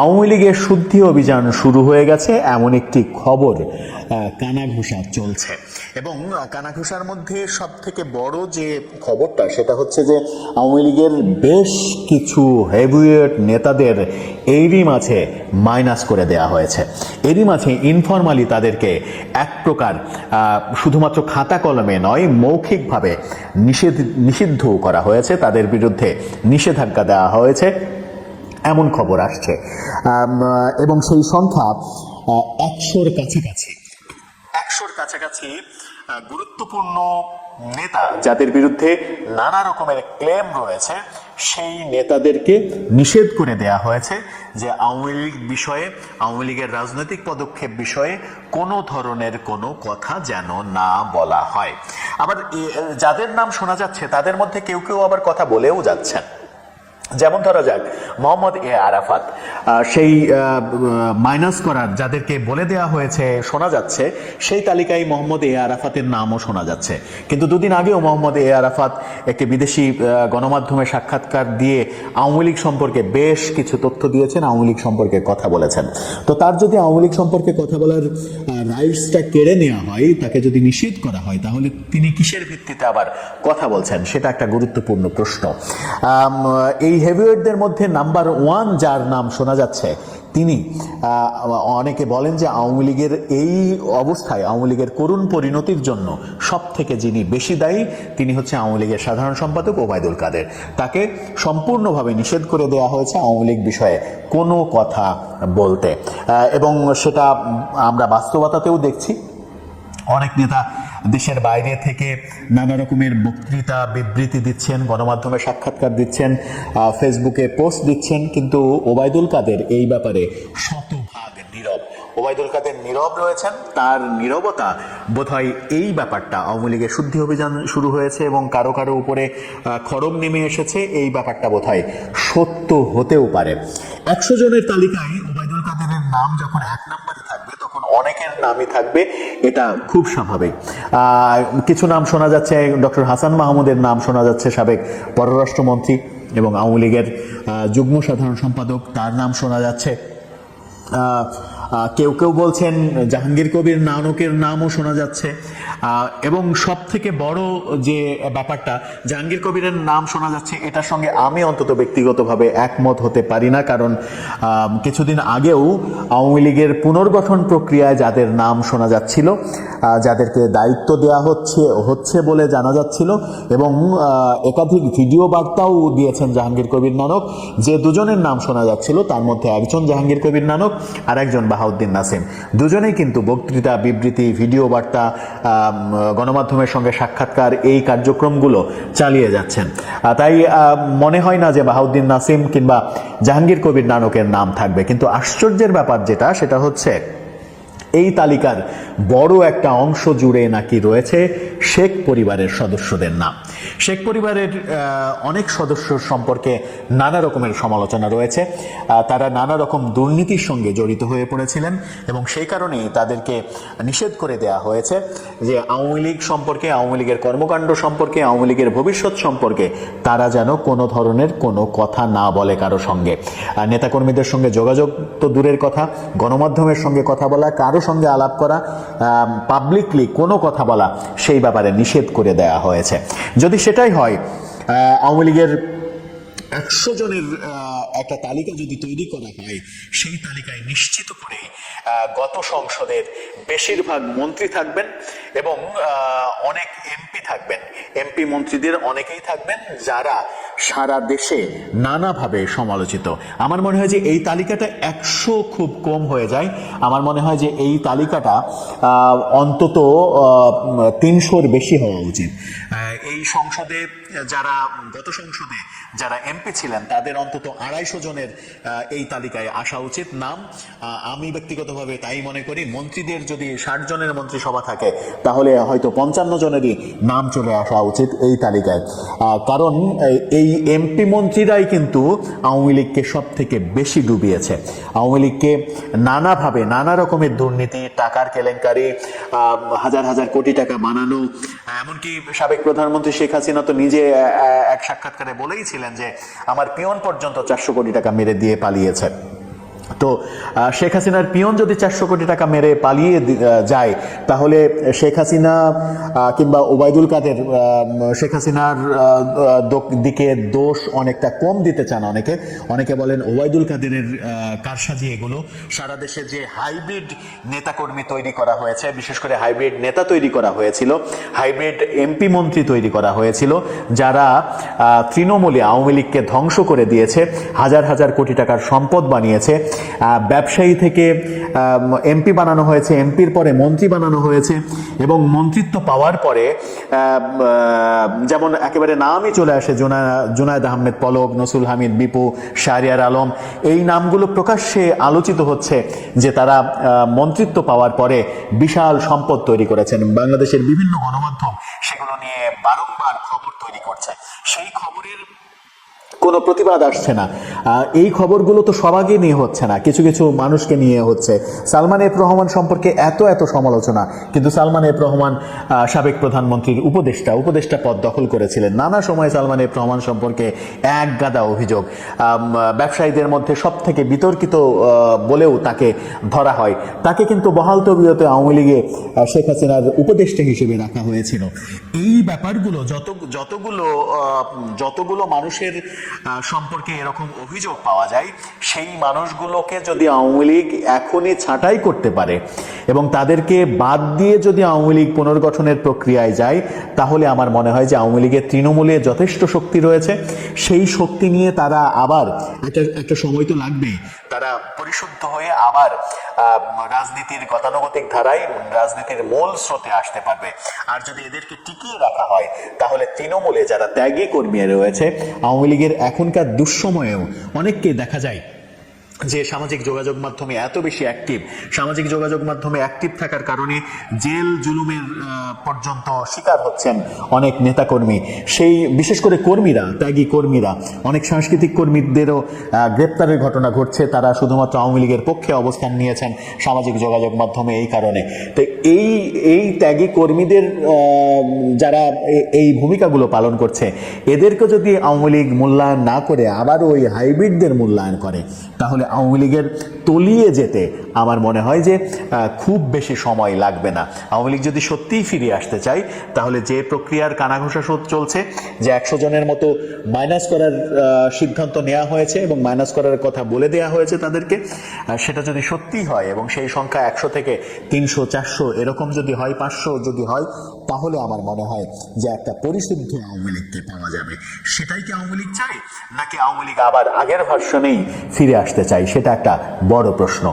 আওয়ামী লীগের শুদ্ধি অভিযান শুরু হয়ে গেছে এমন একটি খবর কানাঘুষা চলছে। এবং কানাঘুষার মধ্যে সব থেকে বড় যে খবরটা সেটা হচ্ছে যে আওয়ামী লীগের বেশ কিছু হেভিওয়েট নেতাদের এরই মাঝে মাইনাস করে দেয়া হয়েছে। এরই মাঝে ইনফরমালি তাদেরকে এক প্রকার শুধুমাত্র খাতা কলমে নয়, মৌখিকভাবে নিষিদ্ধ করা হয়েছে, তাদের বিরুদ্ধে নিষেধাজ্ঞা দেওয়া হয়েছে এমন খবর আসছে। এবং সেই সংখ্যা 100-র কাছাকাছি গুরুত্বপূর্ণ নেতা যাদের বিরুদ্ধে নানা রকমের ক্লেম রয়েছে, সেই নেতাদেরকে নিষেধ করে দেয়া হয়েছে যে আওয়ামী লীগ বিষয়ে, আওয়ামী লীগের রাজনৈতিক পদক্ষেপ বিষয়ে কোনো ধরনের কোনো কথা যেন না বলা হয়। আবার যাদের নাম শোনা যাচ্ছে তাদের মধ্যে কেউ কেউ আবার কথা বলেও যাচ্ছেন। যেমন ধরা যাক মোহাম্মদ এ আরাফাত, সেই মাইনাস করার যাদেরকে বলে দেওয়া হয়েছে শোনা যাচ্ছে, সেই তালিকায় মোহাম্মদ এ আরাফাতের নামও শোনা যাচ্ছে। কিন্তু দুদিন আগেও মোহাম্মদ এ আরাফাত একটি বিদেশি গণমাধ্যমে সাক্ষাৎকার দিয়ে আওয়ামী লীগ সম্পর্কে বেশ কিছু তথ্য দিয়েছেন, আওয়ামী লীগ সম্পর্কে কথা বলেছেন। তো তার যদি আওয়ামী লীগ সম্পর্কে কথা বলার রাইটসটা কেড়ে নেওয়া হয়, তাকে যদি নিষেধ করা হয়, তাহলে তিনি কিসের ভিত্তিতে আবার কথা বলছেন, সেটা একটা গুরুত্বপূর্ণ প্রশ্ন। এই হেভিওয়েটদের মধ্যে নাম্বার 1 যার নাম শোনা যাচ্ছে, তিনি অনেকে বলেন যে আওয়ামী লীগের এই অবস্থায়, আওয়ামী লীগের করুণ পরিণতির জন্য সব থেকে যিনি বেশি দায়ী, তিনি হচ্ছে আওয়ামী লীগের সাধারণ সম্পাদক ওবায়দুল কাদের। তাকে সম্পূর্ণভাবে নিষেধ করে দেওয়া হয়েছে আওয়ামী লীগ বিষয়ে কোনো কথা বলতে, এবং সেটা আমরা বাস্তবতাতেও দেখছি। অনেক নেতা দেশের বাইরে থেকে নানা রকমের বক্তৃতা বিবৃতি দিচ্ছেন, গণমাধ্যমে সাক্ষাৎকার দিচ্ছেন, ফেসবুকে পোস্ট দিচ্ছেন, কিন্তু ওবায়দুল কাদের এই ব্যাপারে শতভাগ নীরব। ওবায়দুল কাদের নীরব রয়েছেন। তার নীরবতা বোধহয় এই ব্যাপারটা, আওয়ামী লীগের শুদ্ধি অভিযান শুরু হয়েছে এবং কারো কারো উপরে খড়গ নেমে এসেছে, এই ব্যাপারটা বোধহয় সত্য হতেও পারে। 100 জনের তালিকায় ওবায়দুল কাদেরের নাম যখন 1 নম্বরে থাকবে, তখন অনেকের নামই থাকবে, এটা খুব স্বাভাবিক। কিছু নাম শোনা যাচ্ছে, ডক্টর হাসান মাহমুদের নাম শোনা যাচ্ছে, সাবেক পররাষ্ট্রমন্ত্রী এবং আওয়ামী লীগের যুগ্ম সাধারণ সম্পাদক, তার নাম শোনা যাচ্ছে। কেউ কেউ বলছেন জাহাঙ্গীর কবির নানকের নামও শোনা যাচ্ছে। এবং সব থেকে বড় যে ব্যাপারটা, জাহাঙ্গীর কবিরের নাম শোনা যাচ্ছে, এটার সঙ্গে আমি অন্তত ব্যক্তিগতভাবে একমত হতে পারি না। কারণ কিছুদিন আগেও আওয়ামী লীগের পুনর্গঠন প্রক্রিয়ায় যাদের নাম শোনা যাচ্ছিল, যাদেরকে দায়িত্ব দেওয়া হচ্ছে বলে জানা যাচ্ছিল, এবং একাধিক ভিডিও বার্তাও দিয়েছেন জাহাঙ্গীর কবির নানক, যে দুজনের নাম শোনা যাচ্ছিল তার মধ্যে একজন জাহাঙ্গীর কবির নানক আর একজন বাহাউদ্দিন নাসিম। দুজনেই কিন্তু বক্তৃতা বিবৃতি, ভিডিও বার্তা, গণমাধ্যমের সঙ্গে সাক্ষাৎকার, এই কার্যক্রমগুলো চালিয়ে যাচ্ছেন। তাই মনে হয় না যে বাহাউদ্দিন নাসিম কিংবা জাহাঙ্গীর কবির নানকের নাম থাকবে। কিন্তু আশ্চর্যের ব্যাপার যেটা, সেটা হচ্ছে এই তালিকার বড় একটা অংশ জুড়ে নাকি রয়েছে শেখ পরিবারের সদস্যদের নাম। শেখ পরিবারের অনেক সদস্য সম্পর্কে নানা রকমের সমালোচনা রয়েছে। তারা নানা রকম দুর্নীতির সঙ্গে জড়িত হয়ে পড়েছিলেন এবং সেই কারণেই তাদেরকে নিষেধ করে দেওয়া হয়েছে যে আওয়ামী লীগ সম্পর্কে, আওয়ামী লীগের কর্মকাণ্ড সম্পর্কে, আওয়ামী লীগের ভবিষ্যৎ সম্পর্কে তারা যেন কোনো ধরনের কোনো কথা না বলে কারো সঙ্গে। নেতাকর্মীদের সঙ্গে যোগাযোগ তো দূরের কথা, গণমাধ্যমের সঙ্গে কথা বলা, কারো সঙ্গে আলাপ করা, পাবলিকলি কোনো কথা বলা, সেই ব্যাপারে নিষেধ করে দেওয়া হয়েছে। যদি সেটাই হয়, আওয়ামী লীগের 100 জনের একটা তালিকা যদি তৈরি করা হয়, সেই তালিকায় নিশ্চিত করে গত সংসদের বেশিরভাগ মন্ত্রী থাকবেন এবং অনেক এমপি থাকবেন। এমপি মন্ত্রীদের অনেকেই থাকবেন যারা সারা দেশে নানাভাবে সমালোচিত। আমার মনে হয় যে এই তালিকাটা 100 খুব কম হয়ে যায়। আমার মনে হয় যে এই তালিকাটা অন্তত 300-র বেশি হওয়া উচিত। এই সংসদে যারা, গত সংসদে যারা এমপি ছিলেন, তাদের অন্তত 250 জনের এই তালিকায় আসা উচিত নাম। আমি ব্যক্তিগতভাবে তাই মনে করি। মন্ত্রীদের যদি 60 জনের মন্ত্রিসভা থাকে, তাহলে হয়তো 55 জনেরই নাম চলে আসা উচিত এই তালিকায়। কারণ এই এমপি মন্ত্রীরাই কিন্তু আওয়ামী লীগকে সব থেকে বেশি ডুবিয়েছে। আওয়ামী লীগকে নানাভাবে, নানা রকমের দুর্নীতি, টাকার কেলেঙ্কারি, হাজার হাজার কোটি টাকা বানানো, এমনকি সাবেক প্রধানমন্ত্রী শেখ হাসিনা তো নিজে এক সাক্ষাৎকারে বলেইছিলেন যে আমার পিয়ন পর্যন্ত 400 কোটি টাকা মেরে দিয়ে পালিয়েছে। তো শেখ হাসিনার পিয়ন যদি 400 কোটি টাকা মেরে পালিয়ে যায়, তাহলে শেখ হাসিনা কিংবা ওবায়দুল কাদের শেখ হাসিনার দিকে দোষ অনেকটা কম দিতে চান। অনেকে বলেন ওবায়দুল কাদেরের কারসাজি এগুলো। সারা দেশে যে হাইব্রিড নেতাকর্মী তৈরি করা হয়েছে, বিশেষ করে হাইব্রিড নেতা তৈরি করা হয়েছিল, হাইব্রিড এমপি মন্ত্রী তৈরি করা হয়েছিল, যারা তৃণমূলে আওয়ামী লীগকে ধ্বংস করে দিয়েছে, হাজার হাজার কোটি টাকার সম্পদ বানিয়েছে, ব্যবসায়ী থেকে এমপি বানানো হয়েছে, এমপির পরে মন্ত্রী বানানো হয়েছে, এবং মন্ত্রিত্ব পাওয়ার পরে যেমন একেবারে নামই চলে আসে, জুনায়েদ আহমেদ পলক, নসরুল হামিদ বিপু, শাহরিয়ার আলম, এই নামগুলো প্রকাশ্যে আলোচিত হচ্ছে যে তারা মন্ত্রিত্ব পাওয়ার পরে বিশাল সম্পদ তৈরি করেছেন। বাংলাদেশের বিভিন্ন গণমাধ্যম সেগুলো নিয়ে বারংবার খবর তৈরি করছে। সেই খবরের কোনো প্রতিবাদ আসছে না। এই খবরগুলো তো সবাইকে নিয়ে হচ্ছে না, কিছু কিছু মানুষকে নিয়ে হচ্ছে। সালমান এফ রহমান সম্পর্কে এত সমালোচনা, কিন্তু সালমান এফ রহমান সাবেক প্রধানমন্ত্রীর উপদেষ্টা পদ দখল করেছিলেন। নানা সময় সালমান এফ রহমান সম্পর্কে এক গাদা অভিযোগ, ব্যবসায়ীদের মধ্যে সব থেকে বিতর্কিত বলেও তাকে ধরা হয়। তাকে কিন্তু বহাল তবিয়তে আওয়ামী লীগে শেখ হাসিনার উপদেষ্টা হিসেবে রাখা হয়েছিল। এই ব্যাপারগুলো যতগুলো মানুষের সম্পর্কে এরকম অভিযোগ পাওয়া যায়, সেই মানুষগুলোকে যদি আওয়ামী লীগ এখনই ছাঁটাই করতে পারে এবং তাদেরকে বাদ দিয়ে যদি আওয়ামী লীগ পুনর্গঠনের প্রক্রিয়ায় যায়, তাহলে আমার মনে হয় যে আওয়ামী লীগের তৃণমূলে যথেষ্ট শক্তি রয়েছে। সেই শক্তি নিয়ে তারা আবার একটা সময় তো লাগবে, তারা পরিশুদ্ধ হয়ে আবার রাজনীতির গতানুগতিক ধারায়, রাজনীতির মূল স্রোতে আসতে পারবে। আর যদি এদেরকে টিকিয়ে রাখা হয়, তাহলে তৃণমূলে যারা ত্যাগী কর্মী রয়েছে, আওয়ামী লীগের এখনকার দুঃসময়েও অনেককে দেখা যায় যে সামাজিক যোগাযোগ মাধ্যমে এত বেশি অ্যাক্টিভ, সামাজিক যোগাযোগ মাধ্যমে অ্যাক্টিভ থাকার কারণে জেল জুলুমের পর্যন্ত শিকার হচ্ছেন অনেক নেতাকর্মী। সেই বিশেষ করে কর্মীরা, ত্যাগী কর্মীরা, অনেক সাংস্কৃতিক কর্মীদেরও গ্রেপ্তারের ঘটনা ঘটছে। তারা শুধুমাত্র আওয়ামী লীগের পক্ষে অবস্থান নিয়েছেন সামাজিক যোগাযোগ মাধ্যমে, এই কারণে। তো এই ত্যাগী কর্মীদের যারা এই ভূমিকাগুলো পালন করছে, এদেরকে যদি আওয়ামী লীগ মূল্যায়ন না করে আবার ওই হাইব্রিডদের মূল্যায়ন করে, তাহলে আওয়ামী লীগের তলিয়ে যেতে আমার মনে হয় যে খুব বেশি সময় লাগবে না। আওয়ামী লীগ যদি সত্যিই ফিরে আসতে চায়, তাহলে যে প্রক্রিয়ার কানাঘুষা চলছে, যে 100 জনের মতো মাইনাস করার সিদ্ধান্ত নেওয়া হয়েছে এবং মাইনাস করার কথা বলে দেওয়া হয়েছে তাদেরকে, সেটা যদি সত্যি হয় এবং সেই সংখ্যা 100 থেকে 300, 400 এরকম যদি হয়, 500 যদি হয়, তাহলে আমার মনে হয় যে একটা পরিশুদ্ধ আওয়ামী লীগকে পাওয়া যাবে। সেটাই কি আওয়ামী লীগ চায়, নাকি আওয়ামী লীগ আবার আগের ভার্সনেই ফিরে আসতে চাই? সেটা একটা বড় প্রশ্ন।